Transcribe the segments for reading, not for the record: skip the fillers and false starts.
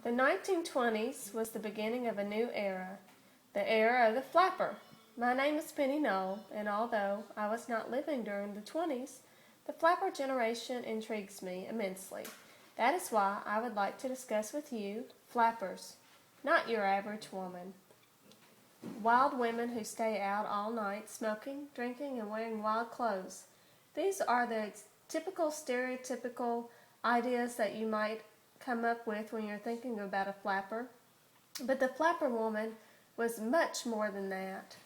The 1920s was the beginning of a new era, the era of the flapper. My name is Nole, and although I was not living during the 20s, the flapper generation intrigues me immensely. That is why I would like to discuss with you flappers, not your average woman. Wild women who stay out all night smoking, drinking, and wearing wild clothes. These are the typical stereotypical ideas that you might come up with when you're thinking about a flapper. But the flapper woman was much more than that.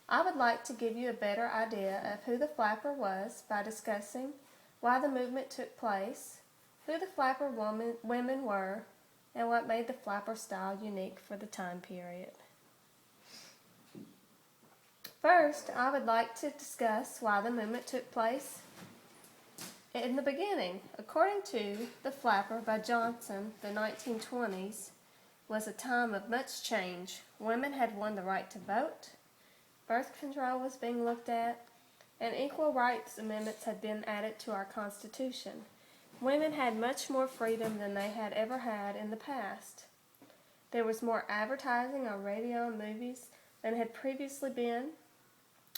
I would like to give you a better idea of who the flapper was by discussing why the movement took place, who the flapper women were, and what made the flapper style unique for the time period. First, I would like to discuss why the movement took place. In the beginning, according to The Flapper by Johnson, the 1920s was a time of much change. Women had won the right to vote, birth control was being looked at, and equal rights amendments had been added to our Constitution. Women had much more freedom than they had ever had in the past. There was more advertising on radio and movies than had previously been,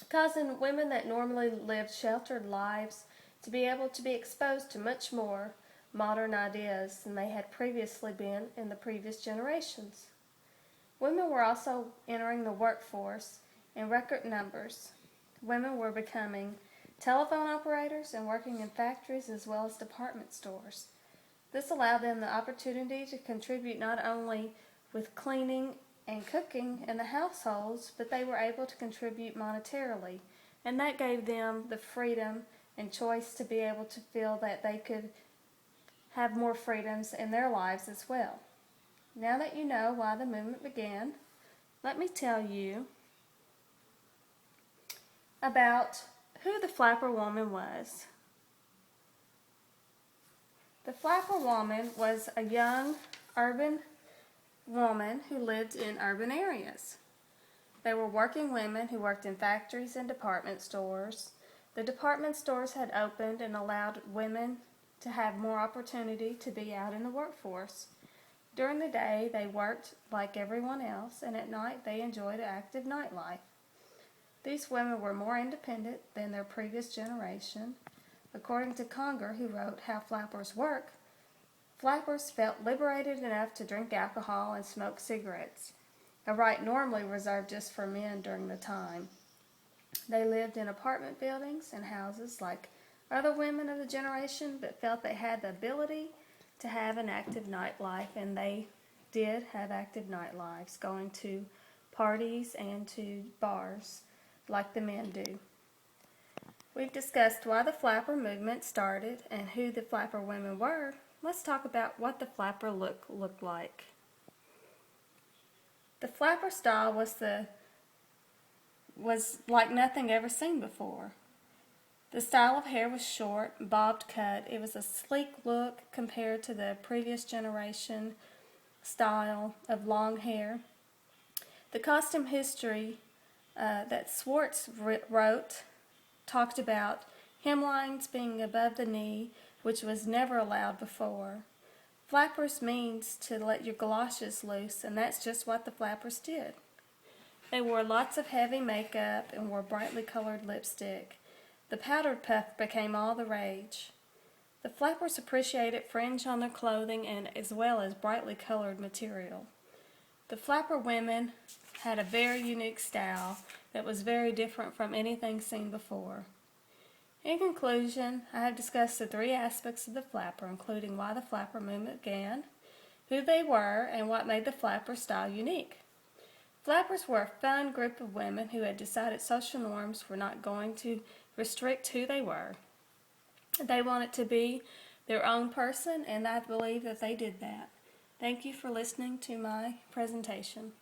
causing women that normally lived sheltered lives to be able to be exposed to much more modern ideas than they had previously been in the previous generations. Women were also entering the workforce in record numbers. Women were becoming telephone operators and working in factories as well as department stores. This allowed them the opportunity to contribute not only with cleaning and cooking in the households, but they were able to contribute monetarily, and that gave them the freedom and choice to be able to feel that they could have more freedoms in their lives as well. Now that you know why the movement began, let me tell you about who the flapper woman was. The flapper woman was a young urban woman who lived in urban areas. They were working women who worked in factories and department stores. The department stores had opened and allowed women to have more opportunity to be out in the workforce. During the day, they worked like everyone else, and at night they enjoyed an active nightlife. These women were more independent than their previous generation. According to Conger, who wrote How Flappers Work, flappers felt liberated enough to drink alcohol and smoke cigarettes, a right normally reserved just for men during the time. They lived in apartment buildings and houses like other women of the generation, but felt they had the ability to have an active nightlife, and they did have active nightlives, going to parties and to bars like the men do. We've discussed why the flapper movement started and who the flapper women were. Let's talk about what the flapper look looked like. The flapper style was like nothing ever seen before. The style of hair was short, bobbed cut. It was a sleek look compared to the previous generation style of long hair. The costume history that Swartz wrote talked about hemlines being above the knee, which was never allowed before. Flappers means to let your galoshes loose, and that's just what the flappers did. They wore lots of heavy makeup and wore brightly colored lipstick. The powdered puff became all the rage. The flappers appreciated fringe on their clothing and as well as brightly colored material. The flapper women had a very unique style that was very different from anything seen before. In conclusion, I have discussed the three aspects of the flapper, including why the flapper movement began, who they were, and what made the flapper style unique. Flappers were a fun group of women who had decided social norms were not going to restrict who they were. They wanted to be their own person, and I believe that they did that. Thank you for listening to my presentation.